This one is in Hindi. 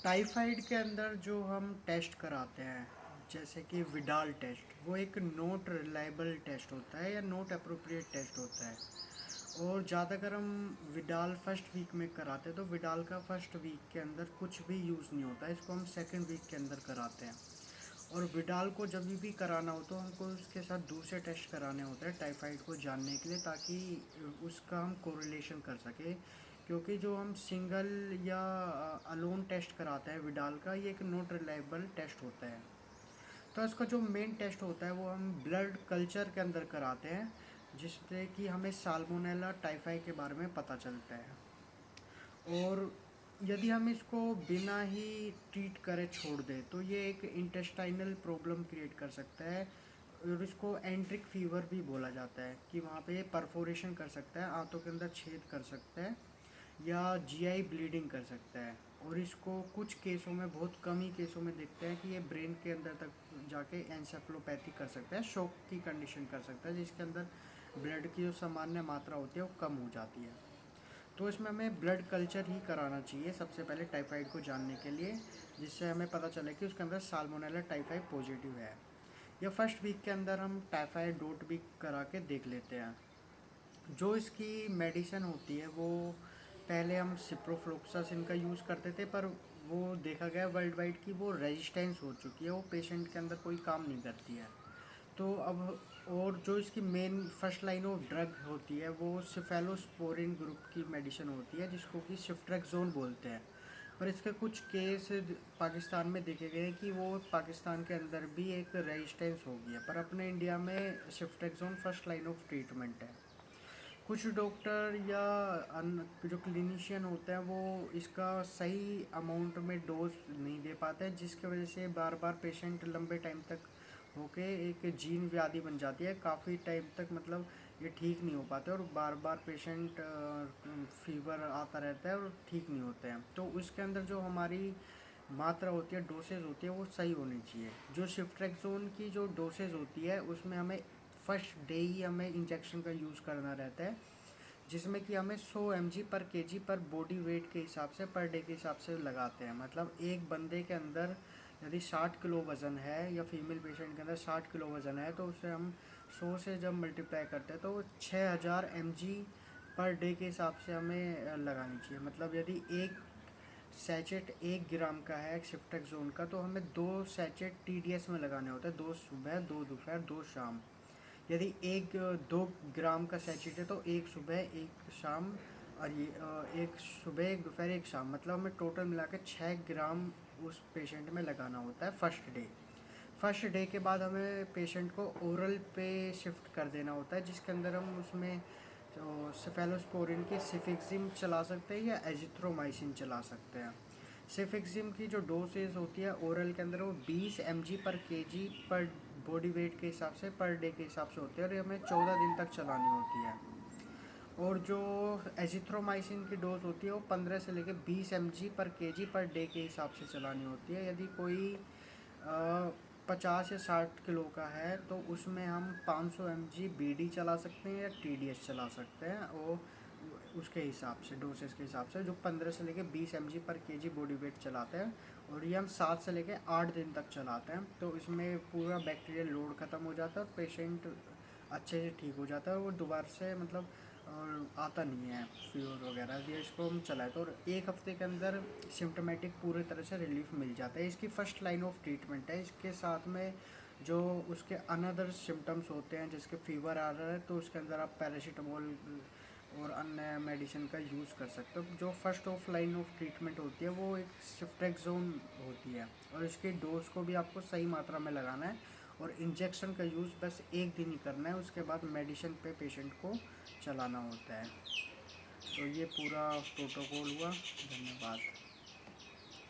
टाइफाइड के अंदर जो हम टेस्ट कराते हैं, जैसे कि विडाल टेस्ट, वो एक नॉट रिलायबल टेस्ट होता है या नॉट अप्रोप्रिएट टेस्ट होता है। और ज़्यादातर हम विडाल फर्स्ट वीक में कराते हैं, तो विडाल का फर्स्ट वीक के अंदर कुछ भी यूज़ नहीं होता है, इसको हम सेकंड वीक के अंदर कराते हैं। और विडाल को जब भी कराना हो तो हमको उसके साथ दूसरे टेस्ट कराने होते हैं टाइफाइड को जानने के लिए, ताकि उसका हम कोरिलेशन कर सके। क्योंकि जो हम सिंगल या अलोन टेस्ट कराते हैं विडाल का, ये एक नॉट रिलायबल टेस्ट होता है। तो इसका जो मेन टेस्ट होता है वो हम ब्लड कल्चर के अंदर कराते हैं, जिससे कि हमें साल्मोनेला टाइफाई के बारे में पता चलता है। और यदि हम इसको बिना ही ट्रीट करे छोड़ दें तो ये एक इंटेस्टाइनल प्रॉब्लम क्रिएट कर सकता है। और इसको एंट्रिक फीवर भी बोला जाता है, कि वहाँ पे परफोरेशन कर सकता है, आंतों के अंदर छेद कर सकता है या जीआई ब्लीडिंग कर सकता है। और इसको कुछ केसों में, बहुत कम ही केसों में देखते हैं कि ये ब्रेन के अंदर तक जाके एनसेफलोपैथी कर सकता है, शॉक की कंडीशन कर सकता है, जिसके अंदर ब्लड की जो सामान्य मात्रा होती है वो कम हो जाती है। तो इसमें हमें ब्लड कल्चर ही कराना चाहिए सबसे पहले टाइफाइड को जानने के लिए, जिससे हमें पता चले कि उसके अंदर साल्मोनेला टाइफाइड पॉजिटिव है। या फर्स्ट वीक के अंदर हम टाइफाइड डोट भी करा के देख लेते हैं। जो इसकी मेडिसिन होती है वो पहले हम सिप्रोफ्लोक्सासिन का यूज़ करते थे, पर वो देखा गया वर्ल्ड वाइड कि वो रेजिस्टेंस हो चुकी है, वो पेशेंट के अंदर कोई काम नहीं करती है। तो अब और जो इसकी main first line of drug होती है वो सिफेलोस्पोरिन ग्रुप की मेडिसिन होती है, जिसको कि सिफ्ट्रेक्सोन बोलते हैं। पर इसके कुछ केस पाकिस्तान में देखे गए कि वो पाकिस्तान के अंदर भी एक रेजिस्टेंस हो गई है, पर अपने इंडिया में सिफ्ट्रेक्सोन फर्स्ट लाइन ऑफ ट्रीटमेंट है। कुछ डॉक्टर या जो क्लिनिशियन होते हैं वो इसका सही अमाउंट में डोज नहीं दे पाते हैं, जिसकी वजह से बार बार पेशेंट लंबे टाइम तक होके एक जीन व्याधि बन जाती है, काफ़ी टाइम तक मतलब ये ठीक नहीं हो पाते और बार बार पेशेंट फीवर आता रहता है और ठीक नहीं होते हैं। तो उसके अंदर जो हमारी मात्रा होती है, डोसेज होती है, वो सही होनी चाहिए। जो शिफ्ट्रेक्सोन की जो डोसेज होती है उसमें हमें फर्स्ट डे ही हमें इंजेक्शन का यूज़ करना रहता है, जिसमें कि हमें 100 mg पर केजी पर बॉडी वेट के हिसाब से पर डे के हिसाब से लगाते हैं। मतलब एक बंदे के अंदर यदि 60 किलो वज़न है या फीमेल पेशेंट के अंदर 60 किलो वज़न है, तो उसे हम 100 से जब मल्टीप्लाई करते हैं तो 6000 mg पर डे के हिसाब से हमें लगानी चाहिए। मतलब यदि एक सैचेट 1 ग्राम का है सिफ्ट्रेक्सोन का, तो हमें 2 सैचेट TDS में लगाने होते हैं, 2 सुबह 2 दोपहर 2 शाम। यदि 2 ग्राम का सैचेट है तो 1 सुबह 1 शाम, और ये 1 सुबह 1 दोपहर 1 शाम, मतलब हमें टोटल मिला के 6 ग्राम उस पेशेंट में लगाना होता है फर्स्ट डे। फर्स्ट डे के बाद हमें पेशेंट को ओरल पे शिफ्ट कर देना होता है, जिसके अंदर हम उसमें तो सेफेलोस्पोरिन की सिफिक्सिम चला सकते हैं या एजिथ्रोमाइसिन चला सकते हैं। सिफिक्सिम की जो डोसेज होती है ओरल के अंदर वो 20 mg पर केजी पर बॉडी वेट के हिसाब से पर डे के हिसाब से होती है, और ये हमें 14 दिन तक चलानी होती है। और जो एजिथ्रोमाइसिन की डोज होती है वो 15 से लेकर 20 mg पर केजी पर डे के हिसाब से चलानी होती है। यदि कोई 50 या 60 किलो का है तो उसमें हम 500 mg BD चला सकते हैं या TDS चला सकते हैं, और उसके हिसाब से डोसेस के हिसाब से जो 15 से लेकर 20 mg पर केजी बॉडी वेट चलाते हैं। और ये हम 7 से लेकर 8 दिन तक चलाते हैं, तो इसमें पूरा बैक्टीरियल लोड ख़त्म हो जाता है और पेशेंट अच्छे से ठीक हो जाता है, और वो दोबारा से मतलब आता नहीं है फीवर वगैरह। ये इसको हम चलाए तो और 1 हफ्ते के अंदर सिम्टोमेटिक पूरी तरह से रिलीफ मिल जाता है। इसकी फ़र्स्ट लाइन ऑफ ट्रीटमेंट है। इसके साथ में जो उसके अनदर सिम्टम्स होते हैं, जिसके फीवर आ रहा है, तो उसके अंदर आप पैरासीटामोल और अन्य मेडिसिन का यूज़ कर सकते हो। जो first of line of treatment होती है वो एक सिफ्ट्रेक्सोन होती है, और इसके डोज को भी आपको सही मात्रा में लगाना है, और इंजेक्शन का यूज़ बस एक दिन ही करना है, उसके बाद मेडिसिन पे पेशेंट को चलाना होता है। तो ये पूरा प्रोटोकॉल हुआ। धन्यवाद।